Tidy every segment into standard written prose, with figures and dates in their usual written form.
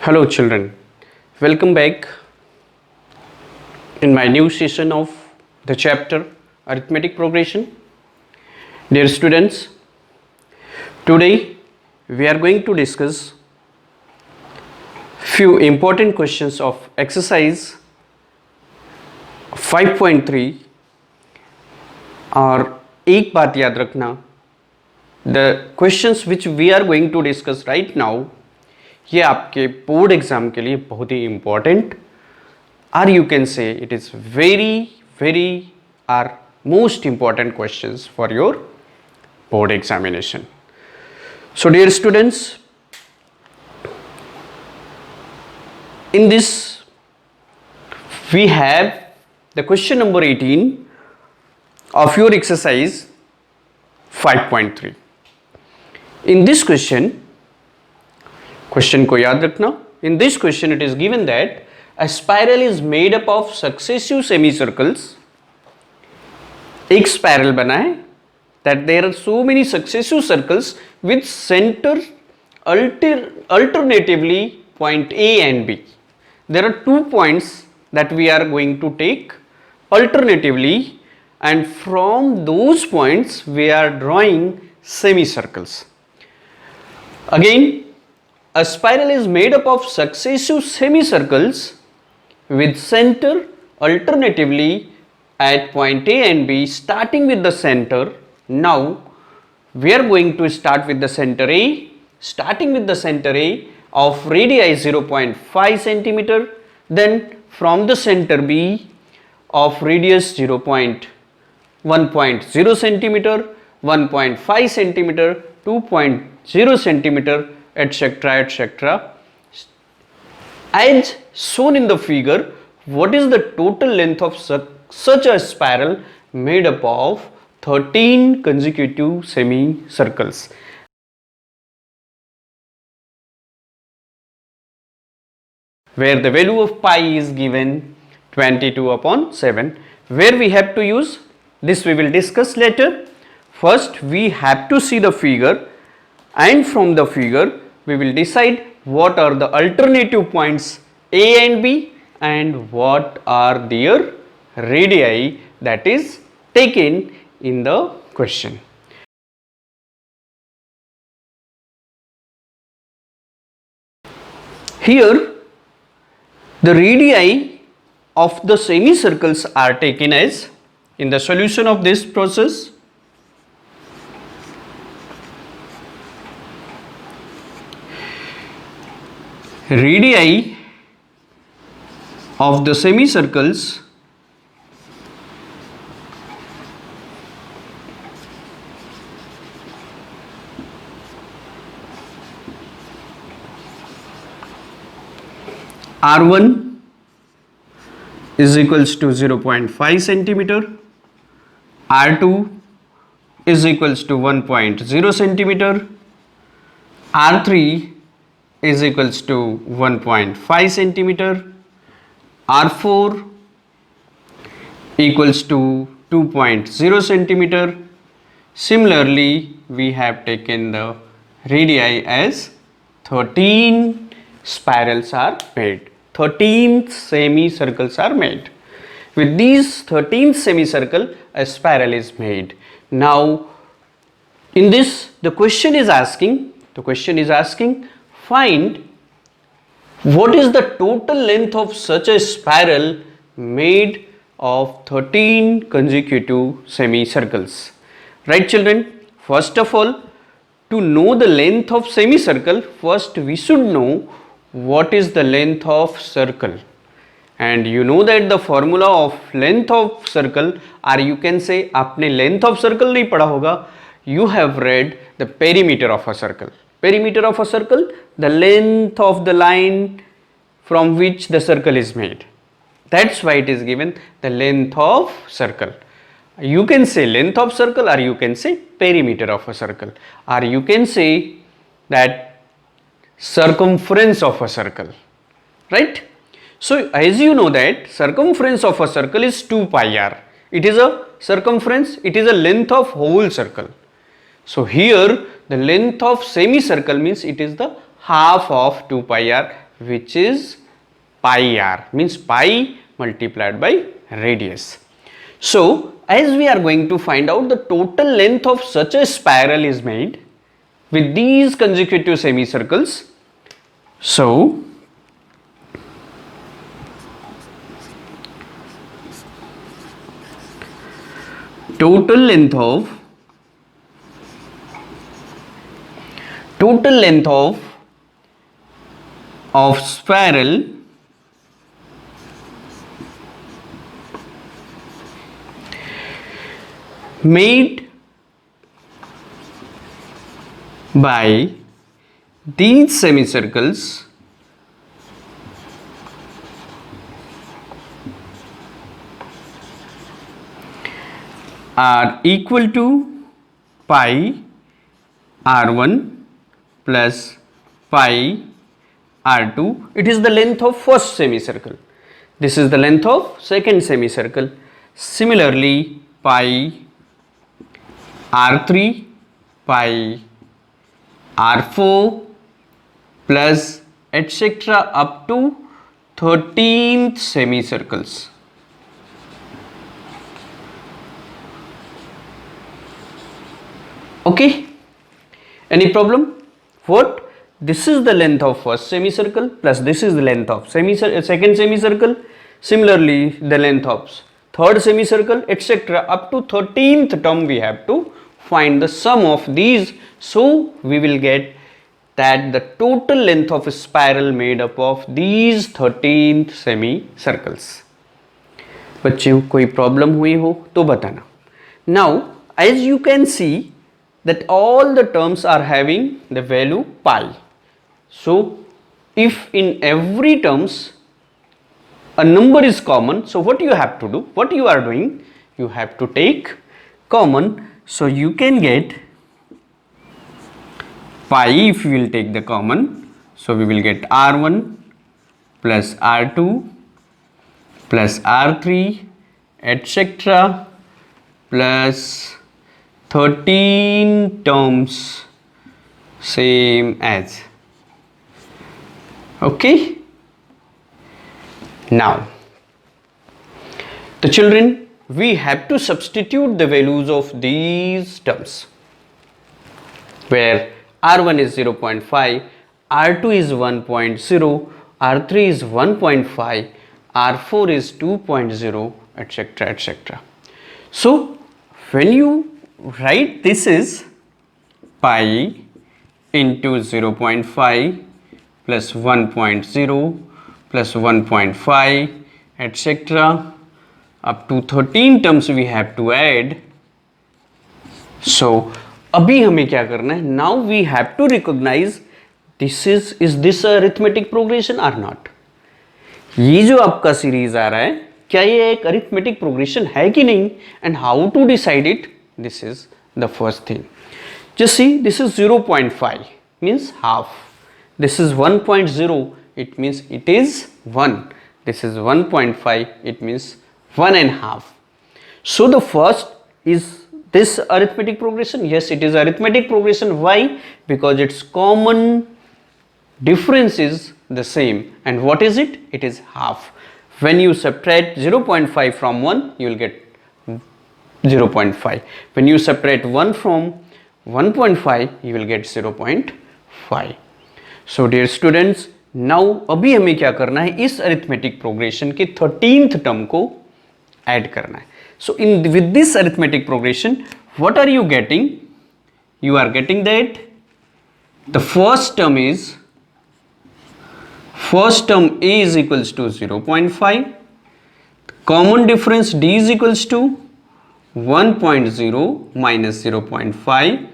Hello children, welcome back in my new session of the chapter Arithmetic Progression. Dear students, today we are going to discuss few important questions of exercise 5.3 और एक बात याद रखना, the questions which we are going to discuss right now ये आपके board exam के लिए बहुत ही इंपॉर्टेंट और you can say it is very or most important questions for your board examination. So dear students, in this we have the question number 18 of your exercise 5.3. in this question को याद रखना. in this question it is given that a spiral is made up of successive semicircles. एक spiral बना है that there are so many successive circles with center alternatively point A and B. There are 2 points that we are going to take alternatively, and from those points we are drawing semicircles. Again, a spiral is made up of successive semicircles with center alternatively at point A and B, starting with the center. Now we are going to start with the center A, starting with the center A of radii 0.5 centimeter, then from the center B of radius 1.0 centimeter, 1.5 centimeter, 2.0 centimeter, etc. As shown in the figure, what is the total length of such a spiral made up of 13 consecutive semicircles? Where the value of pi is given 22/7. Where we have to use this we will discuss later. First we have to see the figure, and from the figure we will decide what are the alternative points A and B and what are their radii that is taken in the question. Here the radii of the semicircles are taken as, in the solution of this process, radii of the semicircles R1 is equals to 0.5 centimeter, R2 is equals to 1.0 centimeter, R3 is equals to 1.5 centimeter, R4 equals to 2.0 centimeter. Similarly, we have taken the radii as 13 spirals are made. 13 semicircles are made. With these 13 semicircle, a spiral is made. Now, in this, the question is asking, find what is the total length of such a spiral made of 13 consecutive semicircles. Right children? First of all, to know the length of semicircle, first we should know what is the length of circle. And you know that the formula of length of circle, or you can say आपने length of circle नहीं पढ़ा होगा, you have read the perimeter of a circle. Perimeter of a circle, the length of the line from which the circle is made. That's why it is given the length of circle. You can say length of circle, or you can say perimeter of a circle, or you can say that circumference of a circle, right? So as you know that circumference of a circle is 2 pi r. It is a circumference, it is a length of whole circle. So here the length of semicircle means it is the half of 2 pi r, which is pi r, means pi multiplied by radius. So as we are going to find out the total length of such a spiral is made with these consecutive semicircles. So total length of spiral made by these semicircles are equal to pi r1 plus pi r2. It is the length of first semicircle. This is the length of second semicircle. Similarly, pi r3, pi r4 plus etc. up to 13th semicircles. Okay, any problem? What? This is the length of first semicircle plus this is the length of second semicircle. Similarly, the length of third semicircle, etc. up to 13th term we have to find the sum of these. So we will get that the total length of a spiral made up of these 13th semicircles. बच्चों कोई problem हुई हो तो बताना. Now as you can see that all the terms are having the value pi. So if in every terms a number is common, so what you have to do, what you are doing, you have to take common. So you can get pi if you will take the common. So we will get r1 plus r2 plus r3 etc. plus 13 terms same as. Okay. Now the children, we have to substitute the values of these terms, where r1 is 0.5, r2 is 1.0, r3 is 1.5, r4 is 2.0, etc. etc. So when you write this is pi into 0.5 plus 1.0 plus 1.5 etc. up to 13 terms we have to add. So अभी हमें क्या करना है? Now we have to recognize this is this a arithmetic progression or not? ये जो आपका series आ रहा है, क्या ये एक अरिथमेटिक प्रोग्रेशन है कि नहीं, and how to decide it? This is the first thing. Just see, this is 0.5 means half. This is 1.0, it means it is 1. This is 1.5, it means 1.5. So the first is this arithmetic progression. Yes, it is arithmetic progression. Why? Because its common difference is the same. And what is it? It is half. When you subtract 0.5 from 1, you will get 0.5. When you subtract 1 from 1.5, you will get 0.5. So dear students, now अभी हमें क्या करना है? इस arithmetic progression के 13th term को add करना है. So with this arithmetic progression, what are you getting? You are getting that the first term A is equals to 0.5. Common difference D is equals to 1.0 minus 0.5,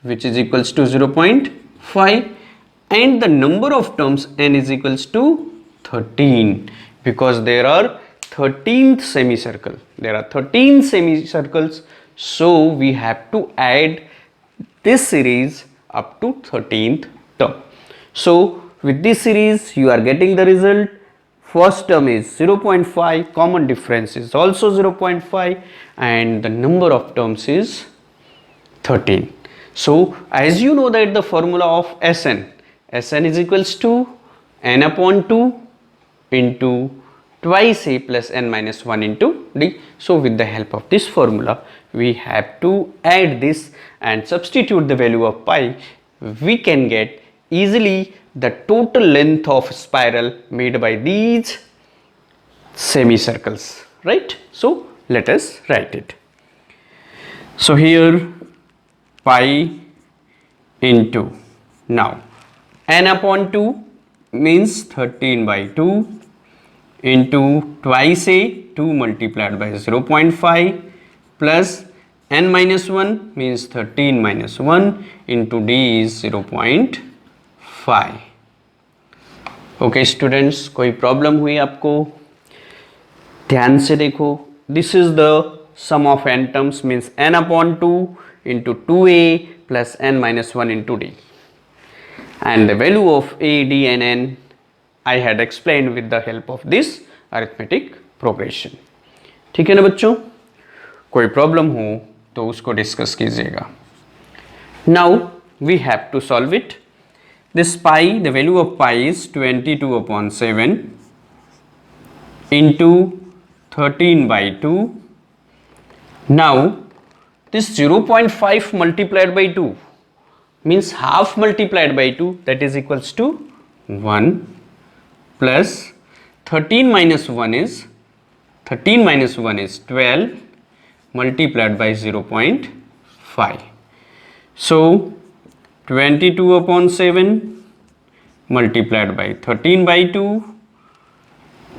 which is equals to 0.5, and the number of terms n is equals to 13, because there are 13th semicircle. There are 13 semicircles, so we have to add this series up to 13th term. So with this series you are getting the result. First term is 0.5, common difference is also 0.5, and the number of terms is 13. So as you know that the formula of Sn is equals to n upon 2 into twice a plus n minus 1 into d. So with the help of this formula we have to add this and substitute the value of pi. We can get easily the total length of spiral made by these semicircles, right? So let us write it. So here pi into, now n upon 2 means 13 by 2 into twice a 2 multiplied by 0.5 plus n minus 1 means 13 minus 1 into d is 0.5. Okay students, कोई problem हुई आपको? ध्यान से देखो, this is the sum of n terms means n upon 2 into 2a plus n minus 1 into d, and the value of a, d and n I had explained with the help of this arithmetic progression. ठीक है ना बच्चों? कोई problem हो तो उसको discuss कीजिएगा. Now we have to solve it. This pi, the value of pi is 22 upon 7 into 13 by 2. Now this 0.5 multiplied by 2 means half multiplied by 2, that is equals to 1, plus 13 minus 1 is 12 multiplied by 0.5. So 22 upon 7 multiplied by 13 by 2.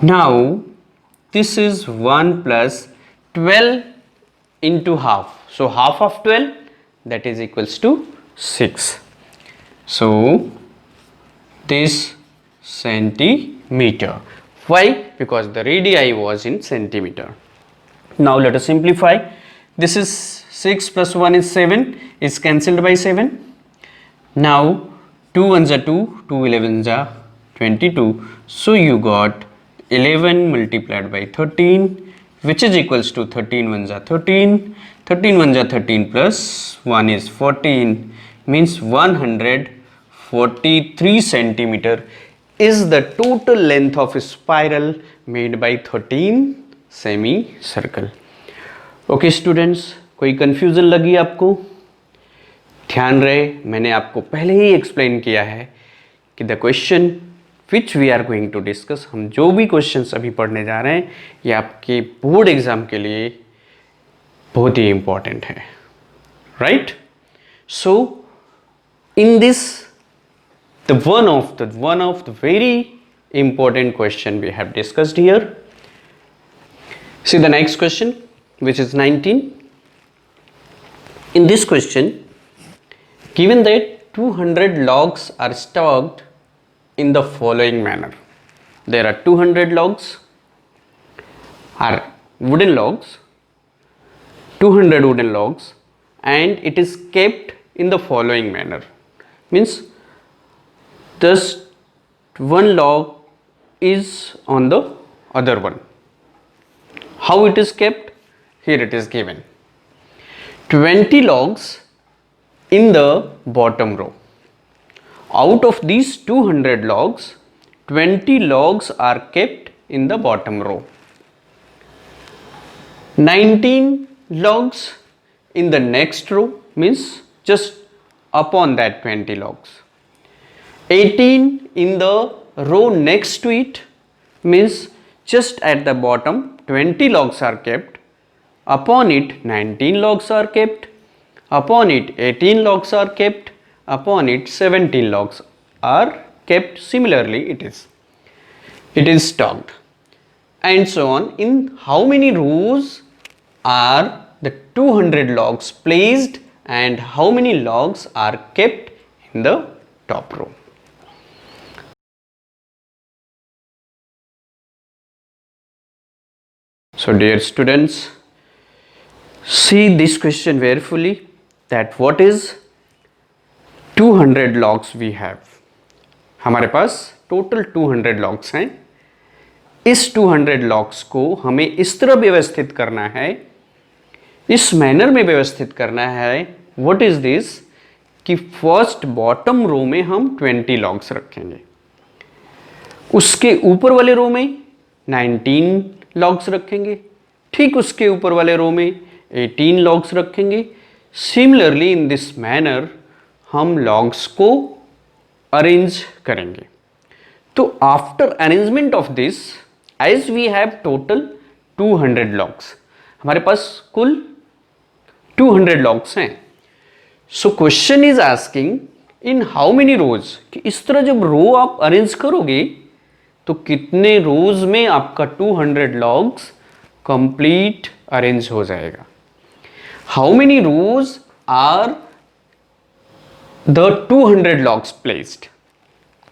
Now this is 1 plus 12 into half. So half of 12, that is equals to 6. So this centimeter. Why? Because the radii was in centimeter. Now let us simplify. This is 6 plus 1 is 7, is cancelled by 7. Now 2 1s are 2, 2 11s are 22. So you got 11 multiplied by 13, which is equals to 13 1s are 13, 13 1s are 13 plus 1 is 14, means 143 centimeter is the total length of a spiral made by 13 semicircle. Okay students, कोई confusion लगी आपको? ध्यान रहे, मैंने आपको पहले ही explain किया है कि the question which we are going to discuss, हम जो भी questions अभी पढ़ने जा रहे हैं ये आपके बोर्ड एग्जाम के लिए बहुत ही important है, right? So in this, the one of the very important question we have discussed here. See the next question, which is 19. In this question, given that 200 logs are stocked in the following manner. There are 200 logs, are wooden logs, 200 wooden logs, and it is kept in the following manner. Means thus one log is on the other one. How it is kept? Here it is given. 20 logs in the bottom row. Out of these 200 logs, 20 logs are kept in the bottom row. 19 logs in the next row, means just upon that 20 logs. 18 in the row next to it, means just at the bottom 20 logs are kept. Upon it 19 logs are kept. Upon it 18 logs are kept. Upon it 17 logs are kept. Similarly it is stocked, and so on. In how many rows are the 200 logs placed and how many logs are kept in the top row? So dear students, see this question carefully, that what is 200 logs we have. हमारे पास total 200 logs हैं. इस 200 logs को हमें इस तरह व्यवस्थित करना है, इस मैनर में व्यवस्थित करना है. व्हाट इज दिस, कि फर्स्ट बॉटम रो में हम 20 लॉग्स रखेंगे. उसके ऊपर वाले रो में 19 लॉग्स रखेंगे, ठीक उसके ऊपर वाले रो में 18 लॉग्स रखेंगे। सिमिलरली इन दिस मैनर हम लॉग्स को अरेंज करेंगे। तो after arrangement of this, as we have total 200 logs, हमारे पास कुल 200 लॉग्स हैं। So question is asking in how many rows, कि इस तरह जब रो आप अरेंज करोगे तो कितने रोज में आपका 200 लॉग्स कंप्लीट अरेंज हो जाएगा। How many rows are the 200 logs placed,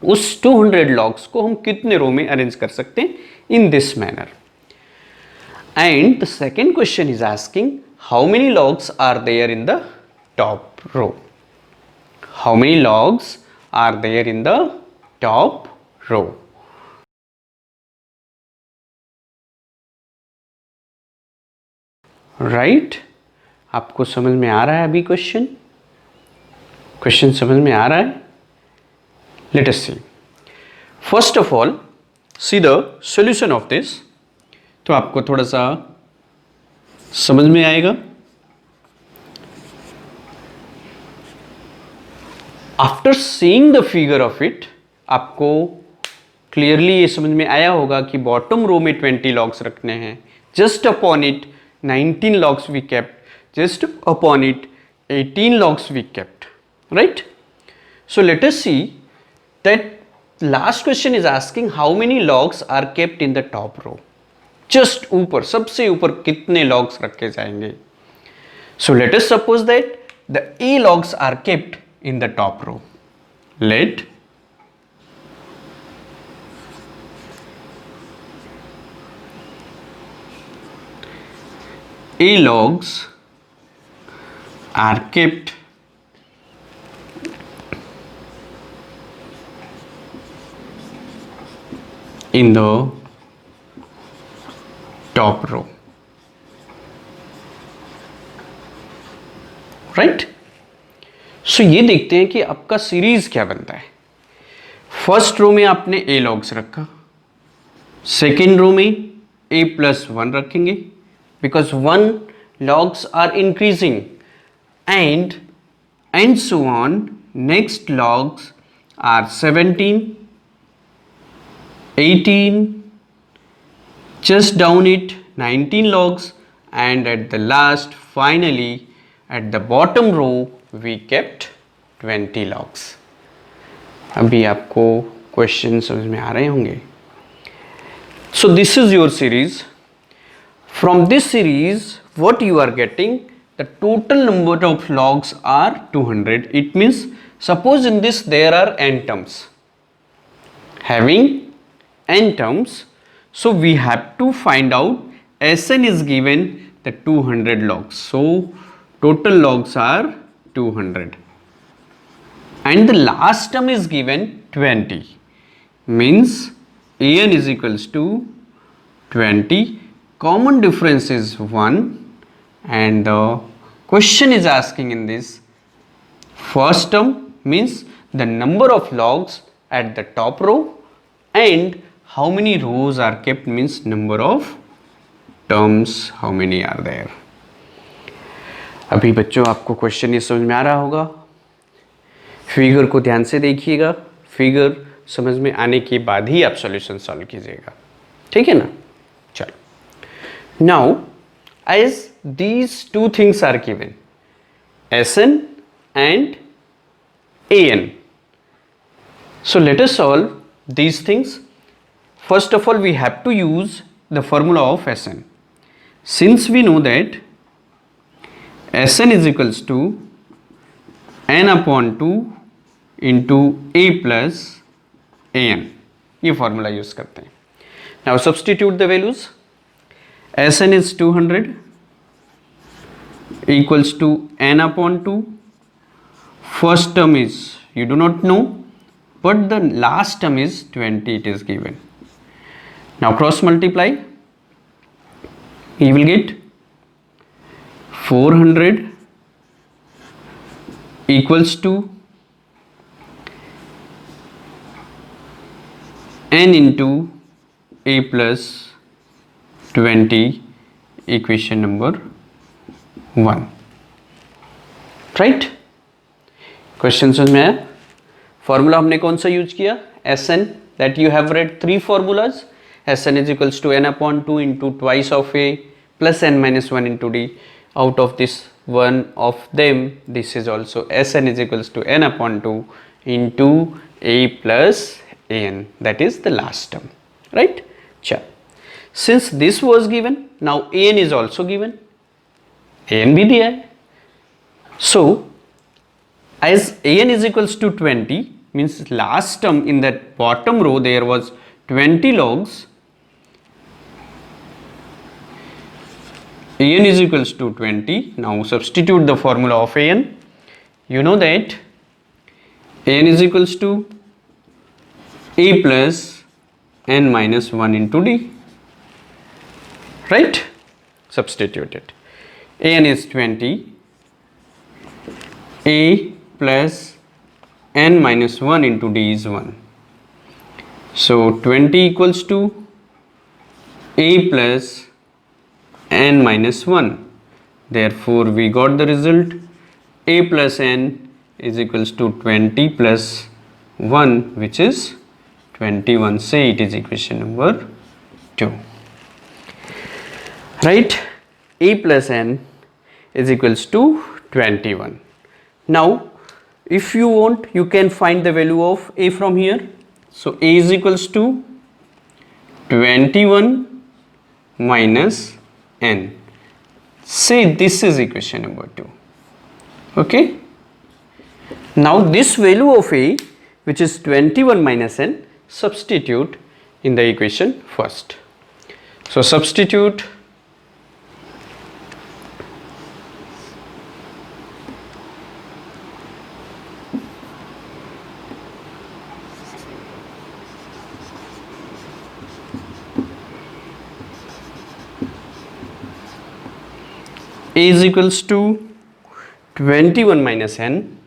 उस 200 लॉग्स को हम कितने रो में अरेंज कर सकते हैं in this manner. And the second question is asking how many logs are there in the top row, how many logs are there in the top row. Right, आपको समझ में आ रहा है अभी क्वेश्चन समझ में आ रहा है? Let us see. First of all see the solution of this, तो आपको थोड़ा सा समझ में आएगा। After seeing the figure of it, आपको क्लियरली ये समझ में आया होगा कि बॉटम रो में 20 लॉग्स रखने हैं, just upon it 19 logs we kept, just upon it 18 logs we kept, right? So let us see that last question is asking how many logs are kept in the top row, just ऊपर, सबसे ऊपर कितने logs रखे जाएंगे। So let us suppose that the A logs are kept in the top row. Let A logs are kept in the top row, right? सो ये देखते हैं कि आपका सीरीज क्या बनता है। फर्स्ट रो में आपने A logs रखा, सेकेंड रो में A+1 रखेंगे, because 1 logs are increasing, and so on. Next logs are 17, 18, just down it 19 logs, and at the last, finally at the bottom row we kept 20 logs. अभी आपको question समझ में आ रहे होंगे। So this is your series. From this series, what you are getting, the total number of logs are 200. It means, suppose in this there are n terms. Having n terms, so we have to find out Sn is given the 200 logs. So total logs are 200. And the last term is given 20. Means An is equals to 20. Common difference is 1, and the question is asking in this first term means the number of logs at the top row, and how many rows are kept means number of terms, how many are there. अभी बच्चों आपको question ये समझ में आ रहा होगा। Figure को ध्यान से देखिएगा, फिगर समझ में आने के बाद ही आप सॉल्यूशन सॉल्व कीजिएगा, ठीक है ना? चलो, now as these two things are given, Sn and An, so let us solve these things. First of all, we have to use the formula of Sn. Since we know that Sn is equals to n upon 2 into A plus An, ये formula use करते हैं। Now substitute the values. Sn is 200 equals to n upon 2. First term is you do not know, but the last term is 20, it is given. Now cross multiply, you will get 400 equals to n into a plus 20, equation number 1. Right, question समझ में आया? Formula हमने कौन सा use किया? Sn, that you have read 3 formulas. Sn is equals to n upon 2 into twice of a plus n minus 1 into d. Out of this one of them, this is also Sn is equals to n upon 2 into a plus an, that is the last term, right? Chal. Since this was given, now an is also given, an भी दिया है. So as an is equals to 20, means last term in that bottom row there was 20 logs. An is equals to 20. Now substitute the formula of an. You know that an is equals to a plus n minus 1 into d, right? Substitute it. An is 20, a plus n minus 1 into d is 1. So 20 equals to a plus n minus 1. Therefore we got the result a plus n is equals to 20 plus 1, which is 21. Say it is equation number 2, right? A plus n is equals to 21. Now if you want, you can find the value of a from here. So a is equals to 21 minus n. Say this is equation number 2. Okay, now this value of a, which is 21 minus n, substitute in the equation first. So substitute a is equals to 21 minus n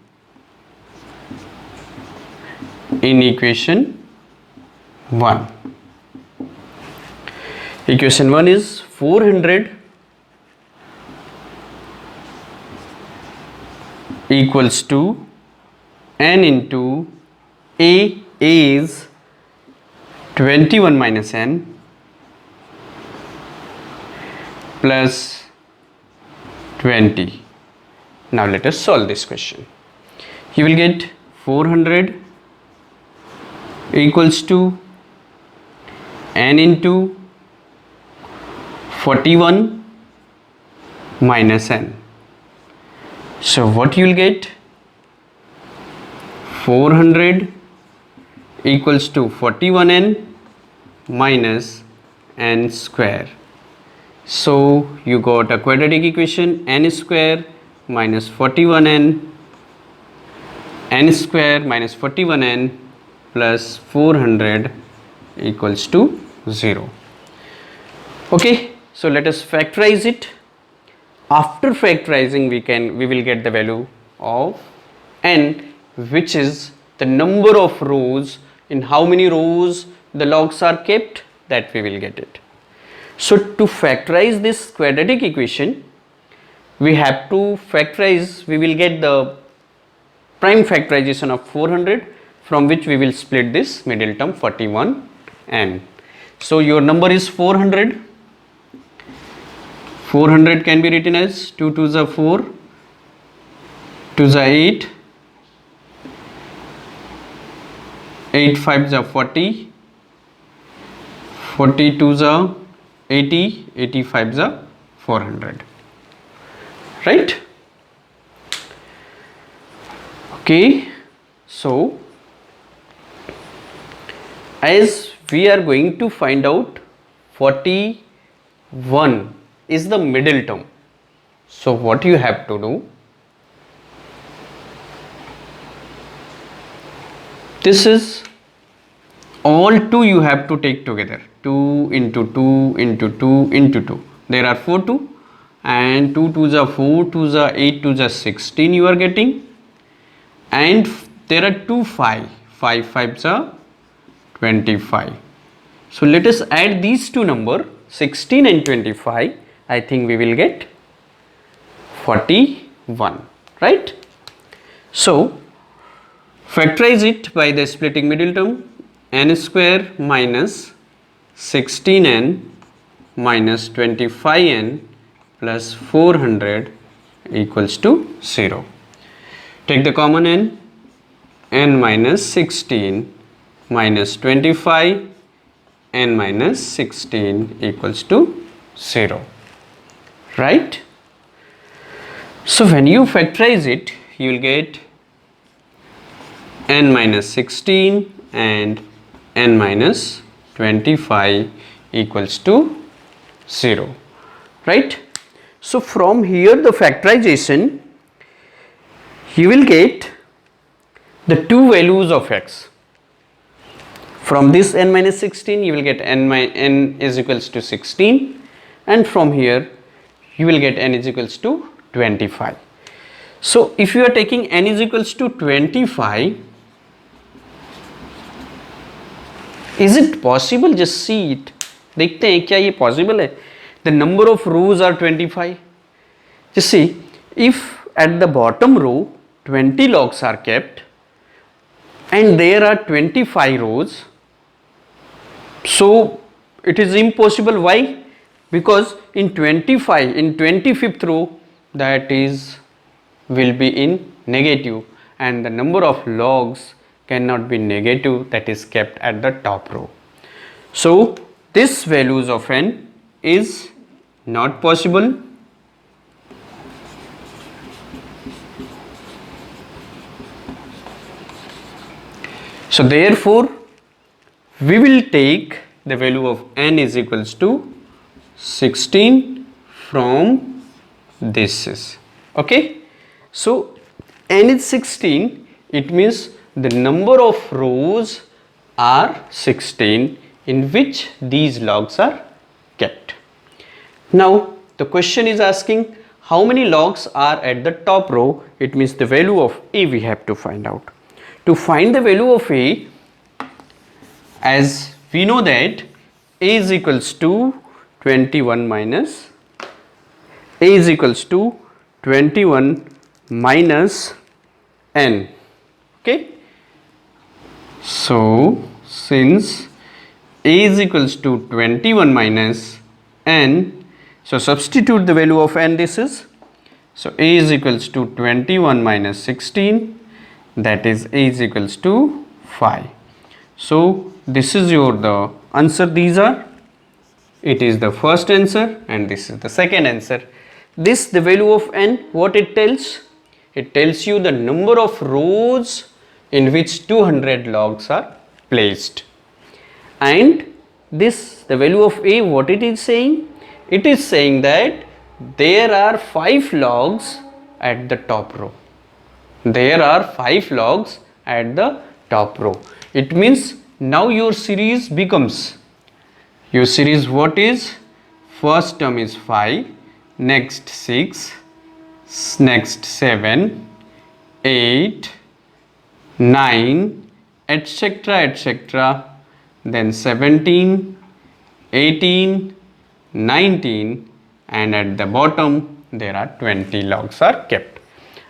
in equation 1. Equation 1 is 400 equals to n into a is 21 minus n plus 20. Now let us solve this question. You will get 400 equals to n into 41 minus n. So what you will get? 400 equals to 41n minus n square. So you got a quadratic equation n square minus 41n, n square minus 41n plus 400 equals to 0. Okay, so let us factorize it. After factorizing we will get the value of n, which is the number of rows, in how many rows the logs are kept, that we will get it. So to factorize this quadratic equation, we have to factorize, we will get the prime factorization of 400, from which we will split this middle term 41n. So your number is 400. 400 can be written as 2 2s are 4, 2s are 8, 8 5s are 40, 42s are 80, 85s are 400, right? Okay, so as we are going to find out 41 is the middle term, so what you have to do, this is all 2 you have to take together, 2 into 2 into 2 into 2, there are 4 2 and 2 2s are 4, 2s are 8, 2s are 16 you are getting, and there are 2 5, 5 5s are 25. So let us add these two numbers 16 and 25. I think we will get 41, right? So factorize it by the splitting middle term. N square minus 16n minus 25n plus 400 equals to 0. Take the common n minus 16 minus 25, n minus 16 equals to 0, right? So when you factorize it, you will get n minus 16 and n minus 25 equals to 0, right? So from here the factorization, you will get the two values of x. From this n minus 16 you will get n is equals to 16, and from here you will get n is equals to 25. So if you are taking n is equals to 25, is it possible? Just see it. देखते हैं क्या ये possible है? The number of rows are 25. Just see, if at the bottom row 20 logs are kept and there are 25 rows, so it is impossible. Why? Because in 25th row, that is will be in negative, and the number of logs cannot be negative that is kept at the top row. So this values of n is not possible. So therefore we will take the value of n is equals to 16 from this. Okay, so n is 16, it means the number of rows are 16 in which these logs are kept. Now the question is asking how many logs are at the top row. It means the value of a we have to find out. To find the value of a, as we know that a is equals to 21 minus n. Okay, so since a is equals to 21 minus n, so substitute the value of n. This is, so a is equals to 21 minus 16, that is a is equals to 5. So this is your the answer. These are, it is the first answer and this is the second answer. This, the value of n, what it tells? It tells you the number of rows in which 200 logs are placed. And this, the value of a, what it is saying? It is saying that there are 5 logs at the top row. There are 5 logs at the top row. It means now your series becomes, your series what is? First term is 5, next 6, next 7, 8, 9, etc., etc., then 17, 18, 19, and at the bottom there are 20 logs are kept,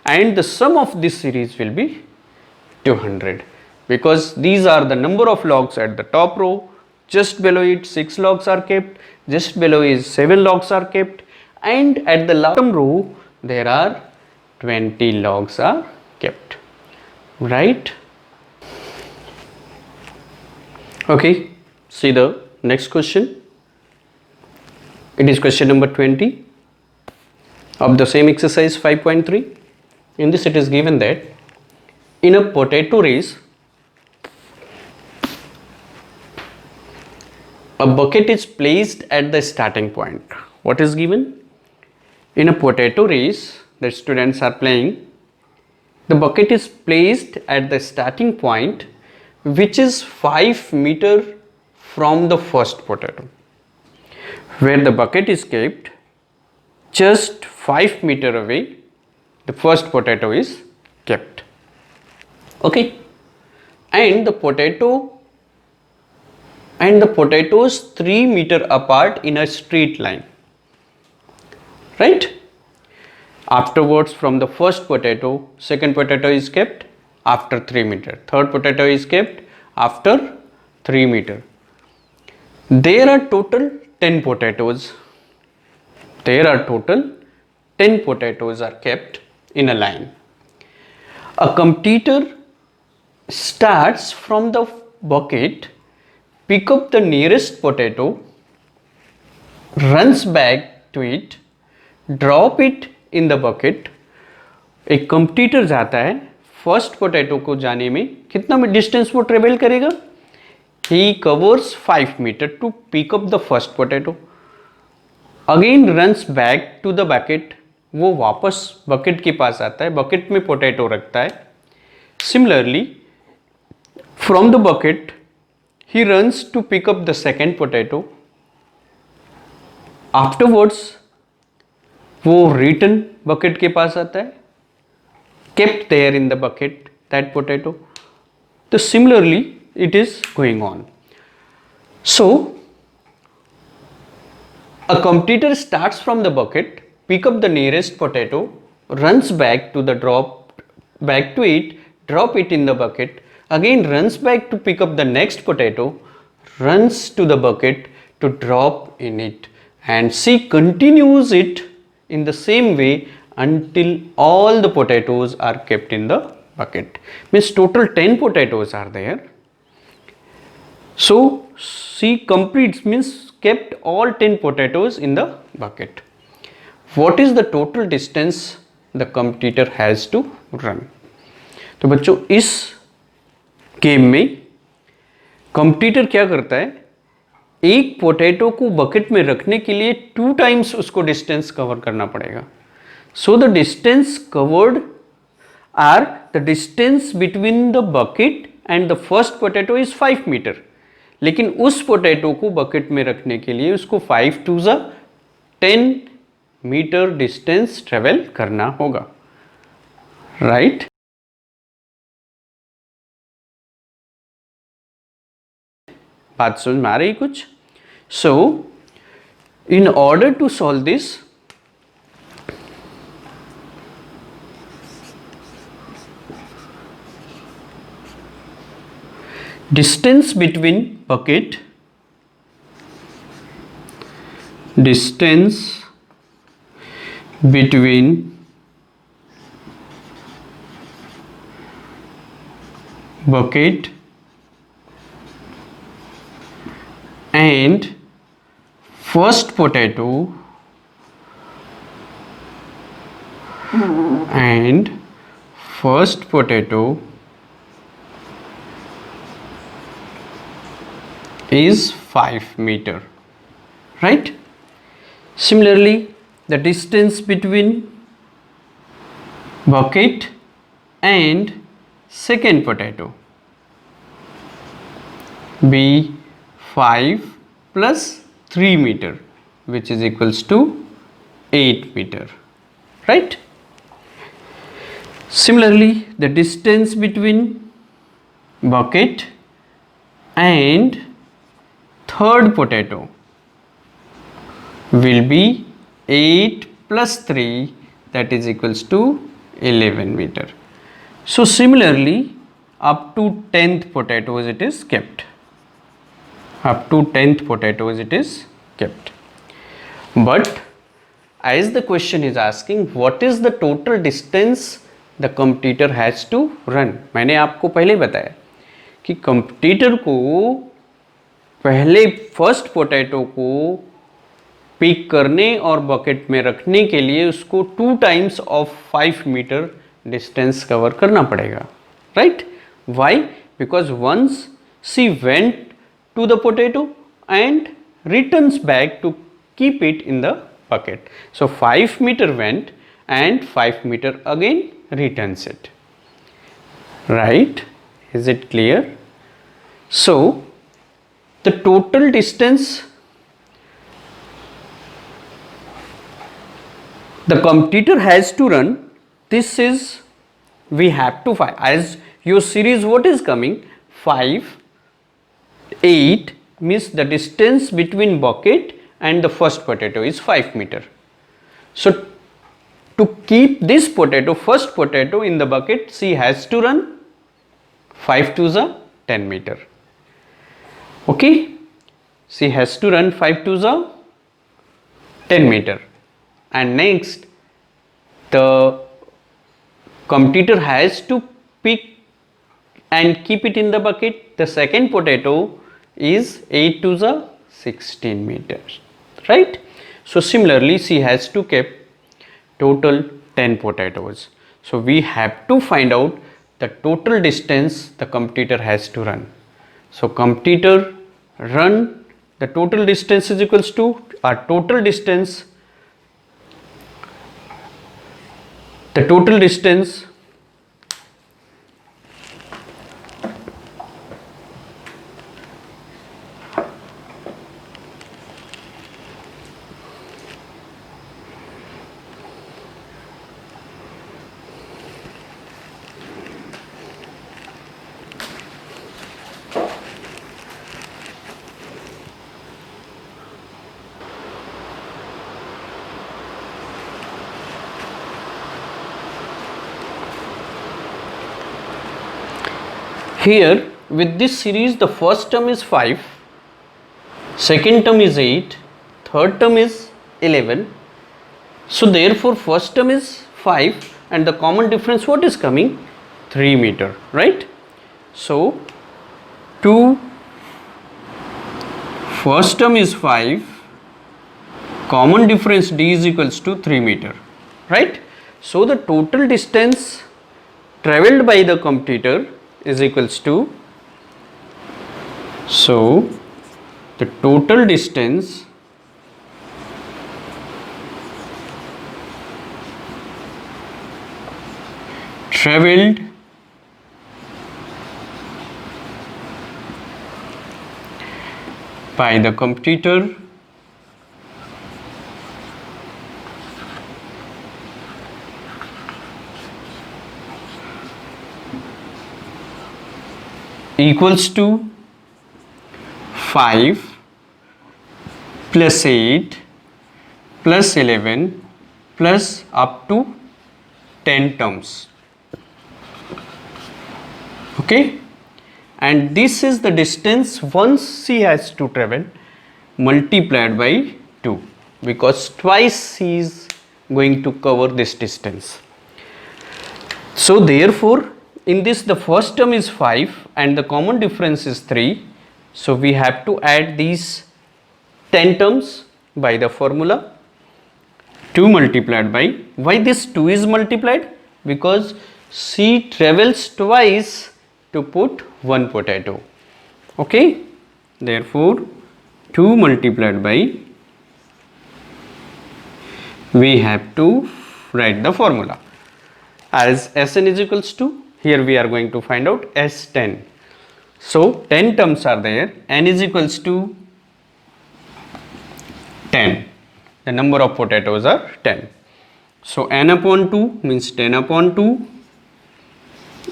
and the sum of this series will be 200, because these are the number of logs at the top row. Just below it 6 logs are kept, just below is 7 logs are kept, and at the bottom row there are 20 logs are kept, right? Okay, see the next question. It is question number 20 of the same exercise 5.3. In this it is given that in a potato race, a bucket is placed at the starting point. What is given? In a potato race, the students are playing. The bucket is placed at the starting point, which is 5 meters from the first potato. Where the bucket is kept, just 5 meters away, the first potato is kept. Okay, and the potato and the potatoes 3 meter apart in a straight line, right? Afterwards, from the first potato, second potato is kept after 3 meter, third potato is kept after 3 meter. There are total 10 potatoes. There are total 10 potatoes are kept in a line. A competitor starts from the bucket, pick up the nearest potato, runs back to it, drop it in the bucket. एक competitor जाता है first potato को जाने में कितना distance वो travel करेगा? He covers 5 meter to pick up the first potato. Again runs back to the bucket. वो वापस बकेट के पास आता है, बकेट में पोटैटो रखता है. Similarly, from the bucket, he runs to pick up the second potato. Afterwards, वो return bucket के पास आता है, kept there in the bucket that potato. So similarly, it is going on. So a competitor starts from the bucket, pick up the nearest potato, runs back to it, drop it in the bucket, again runs back to pick up the next potato, runs to the bucket to drop in it, and she continues it in the same way until all the potatoes are kept in the bucket. Means total 10 potatoes are there. So she completes, means kept all 10 potatoes in the bucket. What is the total distance the competitor has to run? तो बच्चों इस game में competitor क्या करता है, एक potato को bucket में रखने के लिए 2 टाइम्स उसको डिस्टेंस कवर करना पड़ेगा. So the distance covered are the distance between the bucket and the first potato is 5 metre. लेकिन उस पोटैटो को बकेट में रखने के लिए उसको 5 to 10 मीटर डिस्टेंस ट्रेवल करना होगा, राइट? बात समझ में आ रही कुछ? So in order to solve this, distance between bucket and first potato is 5 meter, right? Similarly, the distance between bucket and second potato be 5 plus 3 meter, which is equals to 8 meter, right? Similarly, the distance between bucket and third potato will be 8 plus 3, that is equals to 11 meter. So similarly, up to 10th potatoes it is kept. Up to 10th potatoes it is kept. But as the question is asking, what is the total distance the competitor has to run? मैंने आपको पहले बताया कि competitor को पहले first potato को pick करने और बकेट में रखने के लिए उसको 2 times of 5 metre distance cover करना पड़ेगा, right? Why? Because once she went to the potato and returns back to keep it in the bucket. So 5 metre went and 5 metre again returns it, right? Is it clear? So the total distance the competitor has to run, this is we have to find as your series what is coming 5, 8 means the distance between bucket and the first potato is 5 meter. So to keep this potato, first potato in the bucket, she has to run 5 to the 10 meter. Okay, she has to run 5 to the 10 meter. And next, the competitor has to pick and keep it in the bucket. The second potato is 8 to the 16 meters, right? So similarly, she has to keep total 10 potatoes. So we have to find out the total distance the competitor has to run. So competitor run, the total distance is equals to our total distance. The total distance here with this series, the first term is 5, second term is 8, third term is 11. So therefore first term is 5 and the common difference what is coming? 3 meter, right? So first term is 5, common difference d is equals to 3 meter, right? So the total distance travelled by the competitor is equals to, so the total distance travelled by the competitor equals to 5 plus 8 plus 11 plus up to 10 terms. Okay, and this is the distance once she has to travel multiplied by 2, because twice she is going to cover this distance. So therefore in this the first term is 5 and the common difference is 3. So we have to add these 10 terms by the formula 2 multiplied by, why this 2 is multiplied? Because she travels twice to put one potato. Okay, therefore 2 multiplied by, we have to write the formula as Sn is equals to, here we are going to find out S10. So 10 terms are there, n is equals to 10. The number of potatoes are 10. So n upon 2 means 10 upon 2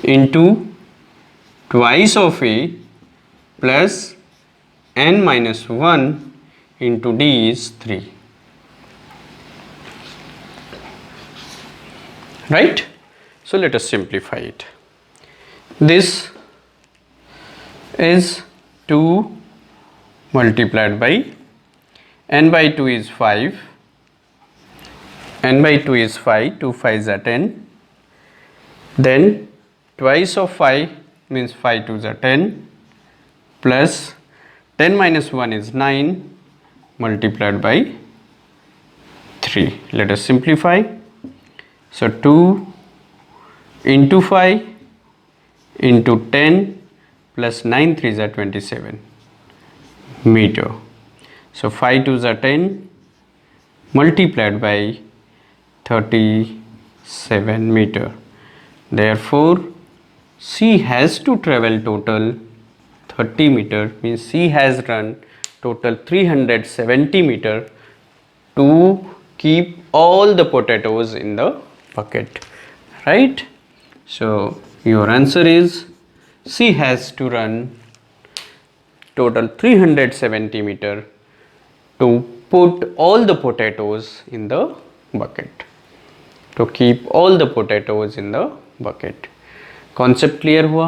into twice of A plus n minus 1 into D is 3. Right? So let us simplify it. This is 2 multiplied by n by 2 is 5, n by 2 is 5, 2 5s are 10, then twice of 5 means 5 2s are 10 plus 10 minus 1 is 9 multiplied by 3. Let us simplify. So 2 into 5 into 10 plus 9 3s are 27 meter. So 5 2s are 10 multiplied by 37 meter. Therefore she has to travel total 30 meter, means she has run total 370 meter to keep all the potatoes in the bucket, right? So your answer is she has to run total 300 centimeter to put all the potatoes in the bucket, to keep all the potatoes in the bucket. Concept clear हुआ?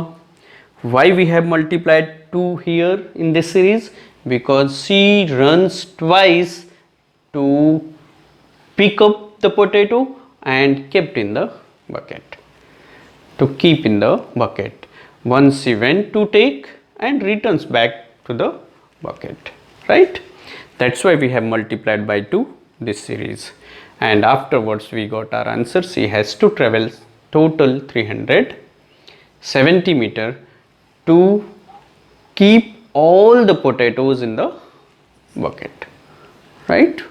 Why we have multiplied 2 here in this series? Because she runs twice to pick up the potato and kept in the bucket, to keep in the bucket. Once she went to take and returns back to the bucket, right? That's why we have multiplied by 2 this series, and afterwards we got our answer. She has to travel total 300 centimeter to keep all the potatoes in the bucket, right?